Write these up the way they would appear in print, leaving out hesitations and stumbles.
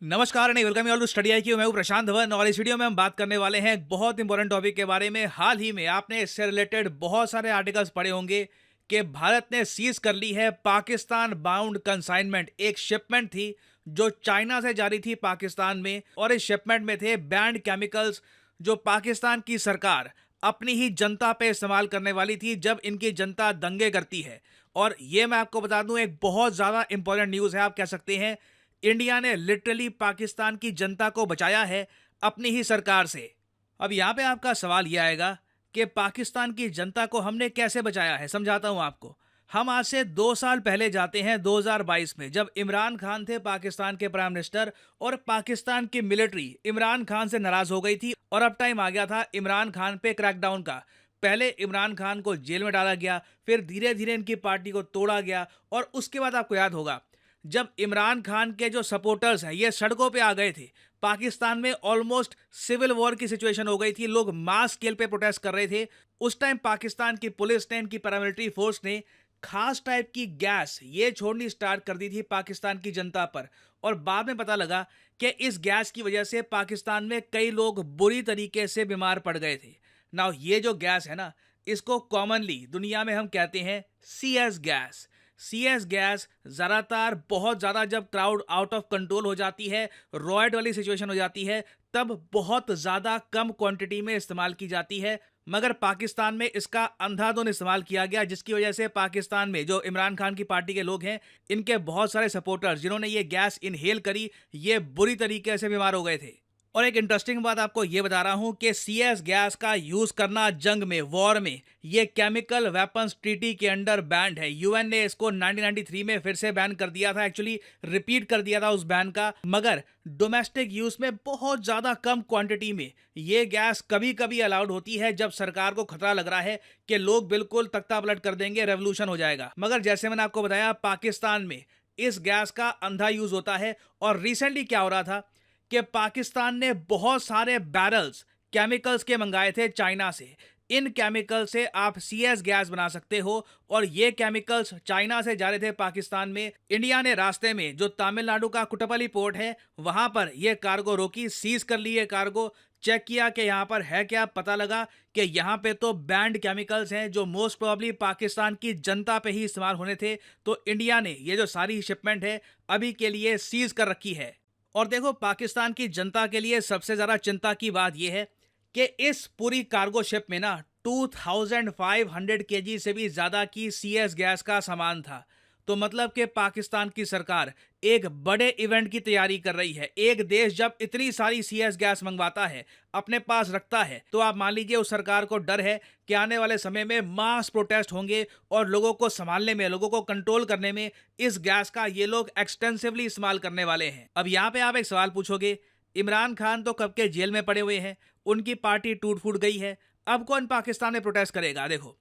नमस्कार and welcome you all to study IQ. मैं हूं प्रशांत धवन और इस वीडियो में हम बात करने वाले हैं एक बहुत इंपॉर्टेंट टॉपिक के बारे में। हाल ही में आपने इससे रिलेटेड बहुत सारे आर्टिकल्स पढ़े होंगे कि भारत ने सीज कर ली है पाकिस्तान बाउंड कंसाइनमेंट। एक शिपमेंट थी जो चाइना से जारी थी पाकिस्तान में, और इस शिपमेंट में थे बैंड केमिकल्स जो पाकिस्तान की सरकार अपनी ही जनता पे इस्तेमाल करने वाली थी जब इनकी जनता दंगे करती है। और ये मैं आपको बता दूं, एक बहुत ज़्यादा इंपॉर्टेंट न्यूज़ है, आप कह सकते हैं। इंडिया ने लिटरली पाकिस्तान की जनता को बचाया है अपनी ही सरकार से। अब यहाँ पे आपका सवाल यह आएगा कि पाकिस्तान की जनता को हमने कैसे बचाया है। समझाता हूँ आपको। हम आज से 2 साल पहले जाते हैं 2022 में, जब इमरान खान थे पाकिस्तान के प्राइम मिनिस्टर, और पाकिस्तान की मिलिट्री इमरान खान से नाराज हो गई थी और अब टाइम आ गया था इमरान खान पे क्रैकडाउन का। पहले इमरान खान को जेल में डाला गया, फिर धीरे धीरे इनकी पार्टी को तोड़ा गया, और उसके बाद आपको याद होगा जब इमरान खान के जो सपोर्टर्स हैं ये सड़कों पे आ गए थे, पाकिस्तान में ऑलमोस्ट सिविल वॉर की सिचुएशन हो गई थी, लोग मास स्केल पे प्रोटेस्ट कर रहे थे। उस टाइम पाकिस्तान की पुलिस ने, इनकी पैरामिलिट्री फोर्स ने खास टाइप की गैस ये छोड़नी स्टार्ट कर दी थी पाकिस्तान की जनता पर। और बाद में पता लगा कि इस गैस की वजह से पाकिस्तान में कई लोग बुरी तरीके से बीमार पड़ गए थे। नाउ ये जो गैस है ना, इसको कॉमनली दुनिया में हम कहते हैं CS गैस। CS गैस ज़्यादातर बहुत ज़्यादा जब क्राउड आउट ऑफ कंट्रोल हो जाती है, रॉयट वाली सिचुएशन हो जाती है, तब बहुत ज़्यादा कम क्वांटिटी में इस्तेमाल की जाती है। मगर पाकिस्तान में इसका अंधाधुंध इस्तेमाल किया गया, जिसकी वजह से पाकिस्तान में जो इमरान खान की पार्टी के लोग हैं, इनके बहुत सारे सपोर्टर्स जिन्होंने ये गैस इनहेल करी, ये बुरी तरीके से बीमार हो गए थे। और एक इंटरेस्टिंग बात आपको ये बता रहा हूं कि CS गैस का यूज करना जंग में, वॉर में, ये केमिकल वेपन्स ट्रीटी के अंडर बैंड है। UN ने इसको 1993 में फिर से बैन कर दिया था, एक्चुअली रिपीट कर दिया था उस बैन का। मगर डोमेस्टिक यूज में बहुत ज्यादा कम क्वांटिटी में ये गैस कभी कभी अलाउड होती है जब सरकार को खतरा लग रहा है कि लोग बिल्कुल तख्ता पलट कर देंगे, रेवोल्यूशन हो जाएगा। मगर जैसे मैंने आपको बताया, पाकिस्तान में इस गैस का अंधा यूज होता है। और रिसेंटली क्या हो रहा था कि पाकिस्तान ने बहुत सारे बैरल्स केमिकल्स के मंगाए थे चाइना से। इन केमिकल से आप CS गैस बना सकते हो, और ये केमिकल्स चाइना से जा रहे थे पाकिस्तान में। इंडिया ने रास्ते में जो तमिलनाडु का कुटपली पोर्ट है, वहां पर यह कार्गो रोकी, सीज कर ली। ये कार्गो चेक किया कि यहाँ पर है क्या, पता लगा कि यहाँ पे तो बैंड केमिकल्स हैं जो मोस्ट प्रोबेबली पाकिस्तान की जनता पे ही इस्तेमाल होने थे। तो इंडिया ने ये जो सारी शिपमेंट है अभी के लिए सीज कर रखी है। और देखो, पाकिस्तान की जनता के लिए सबसे ज़्यादा चिंता की बात यह है कि इस पूरी कार्गो शिप में ना 2500 kg से भी ज़्यादा की CS गैस का सामान था। तो मतलब कि पाकिस्तान की सरकार एक बड़े इवेंट की तैयारी कर रही है। एक देश जब इतनी सारी CS गैस मंगवाता है, अपने पास रखता है, तो आप मान लीजिए उस सरकार को डर है कि आने वाले समय में मास प्रोटेस्ट होंगे और लोगों को संभालने में, लोगों को कंट्रोल करने में इस गैस का ये लोग एक्सटेंसिवली इस्तेमाल करने वाले हैं। अब यहाँ पे आप एक सवाल पूछोगे, इमरान खान तो कब के जेल में पड़े हुए हैं, उनकी पार्टी टूट फूट गई है, अब कौन पाकिस्तान में प्रोटेस्ट करेगा? देखो,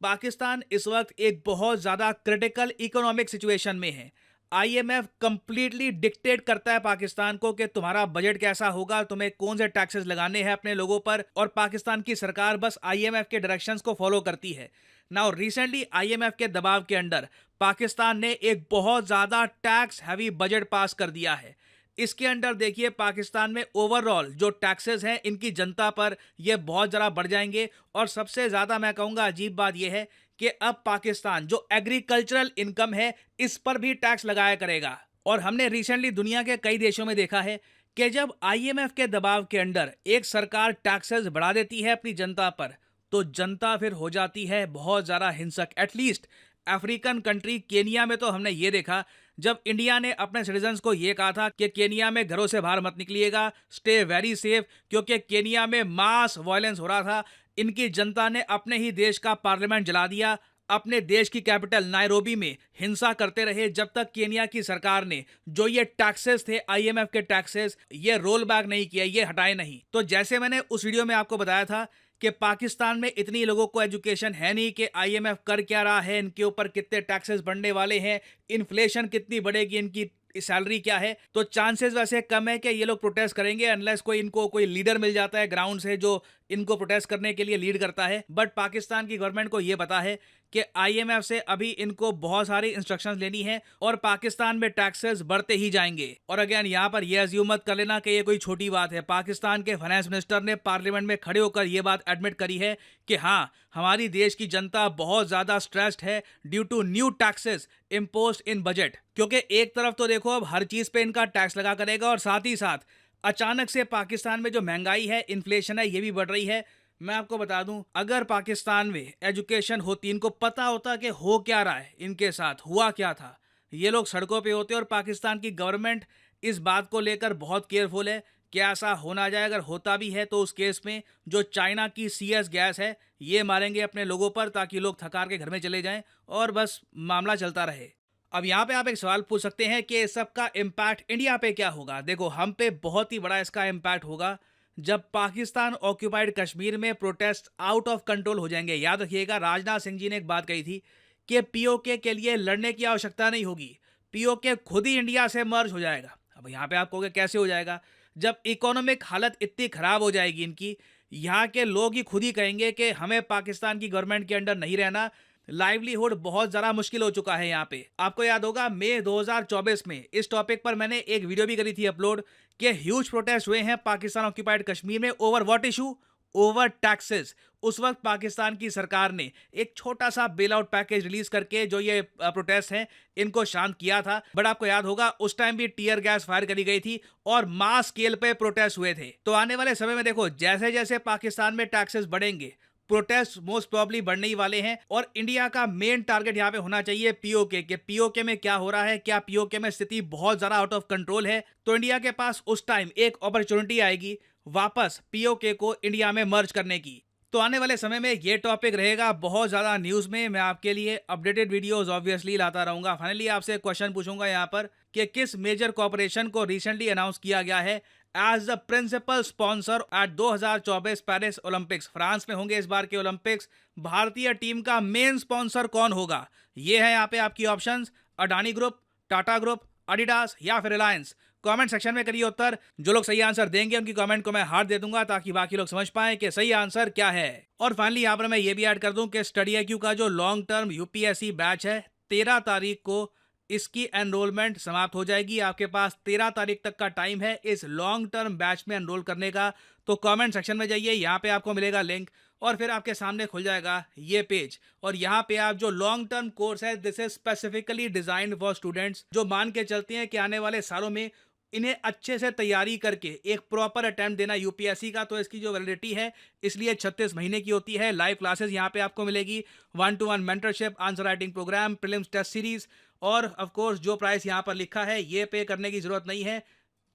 पाकिस्तान इस वक्त एक बहुत ज़्यादा क्रिटिकल इकोनॉमिक सिचुएशन में है। IMF कंप्लीटली डिक्टेट करता है पाकिस्तान को कि तुम्हारा बजट कैसा होगा, तुम्हें कौन से टैक्सेस लगाने हैं अपने लोगों पर, और पाकिस्तान की सरकार बस IMF के डायरेक्शंस को फॉलो करती है। नाउ रिसेंटली IMF के दबाव के अंडर पाकिस्तान ने एक बहुत ज़्यादा टैक्स हैवी बजट पास कर दिया है। इसके अंडर देखिए, पाकिस्तान में ओवरऑल जो टैक्सेस हैं इनकी जनता पर ये बहुत ज़्यादा बढ़ जाएंगे। और सबसे ज़्यादा मैं कहूँगा अजीब बात यह है कि अब पाकिस्तान जो एग्रीकल्चरल इनकम है इस पर भी टैक्स लगाया करेगा। और हमने रिसेंटली दुनिया के कई देशों में देखा है कि जब IMF के दबाव के अंडर एक सरकार टैक्सेस बढ़ा देती है अपनी जनता पर, तो जनता फिर हो जाती है बहुत ज़्यादा हिंसक। एटलीस्ट अफ्रीकन कंट्री केनिया में तो हमने ये देखा, जब इंडिया ने अपने सिटीजन्स को ये कहा था कि केनिया में घरों से बाहर मत निकलिएगा, स्टे वेरी सेफ, क्योंकि केनिया में मास वायलेंस हो रहा था, इनकी जनता ने अपने ही देश का पार्लियामेंट जला दिया। अपने देश की कैपिटल नायरोबी में हिंसा करते रहे जब तक केनिया की सरकार ने जो ये टैक्सेस थे, IMF के टैक्सेस, ये रोल बैक नहीं किया, ये हटाए नहीं। तो जैसे मैंने उस वीडियो में आपको बताया था कि पाकिस्तान में इतनी लोगों को एजुकेशन है नहीं कि IMF कर क्या रहा है, इनके ऊपर कितने टैक्सेस बढ़ने वाले हैं, इन्फ्लेशन कितनी बढ़ेगी, इनकी सैलरी क्या है, तो चांसेस वैसे कम है कि ये लोग प्रोटेस्ट करेंगे अनलेस कोई इनको कोई लीडर मिल जाता है ग्राउंड से जो इनको प्रोटेस्ट करने के लिए लीड करता है। बट पाकिस्तान की गवर्नमेंट को ये पता है कि IMF से अभी इनको बहुत सारी इंस्ट्रक्शंस लेनी है और पाकिस्तान में टैक्सेस बढ़ते ही जाएंगे। और अगेन यहाँ पर ये अज्यूम मत कर लेना कि ये कोई छोटी बात है। पाकिस्तान के फाइनेंस मिनिस्टर ने पार्लियामेंट में खड़े होकर ये बात एडमिट करी है कि हाँ, हमारी देश की जनता बहुत ज्यादा स्ट्रेस्ड है due to new taxes imposed in budget. क्योंकि एक तरफ तो देखो अब हर चीज पे इनका टैक्स लगा करेगा और साथ ही साथ अचानक से पाकिस्तान में जो महंगाई है, इन्फ्लेशन है, ये भी बढ़ रही है। मैं आपको बता दूं, अगर पाकिस्तान में एजुकेशन होती, इनको पता होता कि हो क्या रहा है, इनके साथ हुआ क्या था, ये लोग सड़कों पे होते। और पाकिस्तान की गवर्नमेंट इस बात को लेकर बहुत केयरफुल है कि ऐसा हो ना जाए। अगर होता भी है तो उस केस में जो चाइना की CS गैस है ये मारेंगे अपने लोगों पर, ताकि लोग थकार के घर में चले जाएं और बस मामला चलता रहे। अब यहाँ पे आप एक सवाल पूछ सकते हैं कि इस सब का इम्पैक्ट इंडिया पे क्या होगा। देखो, हम पे बहुत ही बड़ा इसका इम्पैक्ट होगा जब पाकिस्तान ऑक्यूपाइड कश्मीर में प्रोटेस्ट आउट ऑफ कंट्रोल हो जाएंगे। याद रखिएगा, राजनाथ सिंह जी ने एक बात कही थी कि POK के लिए लड़ने की आवश्यकता नहीं होगी, POK खुद ही इंडिया से मर्ज हो जाएगा। अब यहाँ पे आप कहोगे कैसे हो जाएगा? जब इकोनॉमिक हालत इतनी खराब हो जाएगी इनकी, यहाँ के लोग ही खुद ही कहेंगे कि हमें पाकिस्तान की गवर्नमेंट के अंडर नहीं रहना, लाइवलीहुड बहुत ज़्यादा मुश्किल हो चुका है यहाँ पे। आपको याद होगा मई 2024 में इस टॉपिक पर मैंने एक वीडियो भी करी थी अपलोड कि ह्यूज प्रोटेस्ट हुए हैं पाकिस्तान ऑक्यूपाइड कश्मीर में over what issue? Over taxes. उस वक्त पाकिस्तान की सरकार ने एक छोटा सा बेल आउट पैकेज रिलीज करके जो ये प्रोटेस्ट हैं इनको शांत किया था। बट आपको याद होगा उस टाइम भी टीयर गैस फायर करी गई थी और मास स्केल पे प्रोटेस्ट हुए थे। तो आने वाले समय में देखो, जैसे जैसे पाकिस्तान में टैक्सेस बढ़ेंगे, प्रोटेस्ट मोस्ट प्रॉब्ली बढ़ने ही वाले हैं। और इंडिया का मेन टारगेट यहाँ पे होना चाहिए POK के। POK में क्या हो रहा है, क्या POK में स्थिति बहुत ज्यादा आउट ऑफ कंट्रोल है? तो इंडिया के पास उस टाइम एक अपॉर्चुनिटी आएगी वापस POK को इंडिया में मर्ज करने की। तो आने वाले समय में ये टॉपिक रहेगा बहुत ज्यादा न्यूज में। मैं आपके लिए अपडेटेड वीडियोस ऑब्वियसली लाता रहूंगा। फाइनली आपसे क्वेश्चन पूछूंगा यहाँ पर कि किस मेजर कॉर्पोरेशन को रिसेंटली अनाउंस किया गया है as the principal sponsor at 2024 Paris Olympics. France में होंगे इस बार के ओलंपिक्स। भारतीय टीम का मेन स्पॉन्सर कौन होगा? ये है यहाँ पे आपकी options, Adani group, Tata group, Adidas या फिर रिलायंस। कमेंट सेक्शन में करिए उत्तर। जो लोग सही आंसर देंगे उनकी कमेंट को मैं हार्ट दे दूंगा ताकि बाकी लोग समझ पाएं कि सही आंसर क्या है। और फाइनली यहाँ पर मैं ये भी ऐड कर दूं कि स्टडी IQ का जो लॉन्ग टर्म UPSC बैच है 13 तारीख को इसकी एनरोलमेंट समाप्त हो जाएगी। आपके पास 13 तारीख तक का टाइम है इस लॉन्ग टर्म बैच में एनरोल करने का। तो कमेंट सेक्शन में जाइए, यहाँ पे आपको मिलेगा लिंक और फिर आपके सामने खुल जाएगा ये पेज। और यहाँ पे आप जो लॉन्ग टर्म कोर्स है, this is specifically designed for students जो मान के चलते हैं कि आने वाले सालों में इन्हें अच्छे से तैयारी करके एक प्रॉपर अटेम्प्ट देना UPSC का। तो इसकी जो वैलिडिटी है इसलिए 36 महीने की होती है। लाइव क्लासेस यहाँ पे आपको मिलेगी, 1-to-1 mentorship, answer writing programme, prelims test series. और ऑफ कोर्स जो प्राइस यहाँ पर लिखा है ये पे करने की जरूरत नहीं है।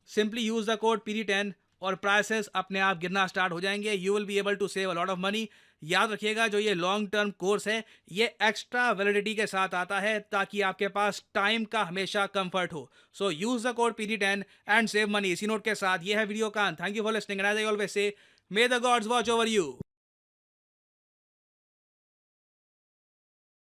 Simply use the code PD10 और प्राइसेस अपने आप गिरना स्टार्ट हो जाएंगे। You will be able to save a lot of money. याद रखिएगा, जो ये लॉन्ग टर्म कोर्स है ये एक्स्ट्रा वैलिडिटी के साथ आता है ताकि आपके पास टाइम का हमेशा कंफर्ट हो। So use the code PD10 and save money. इसी नोट के साथ ये है वीडियो का। Thank you for listening and as I always say, may the gods watch over you.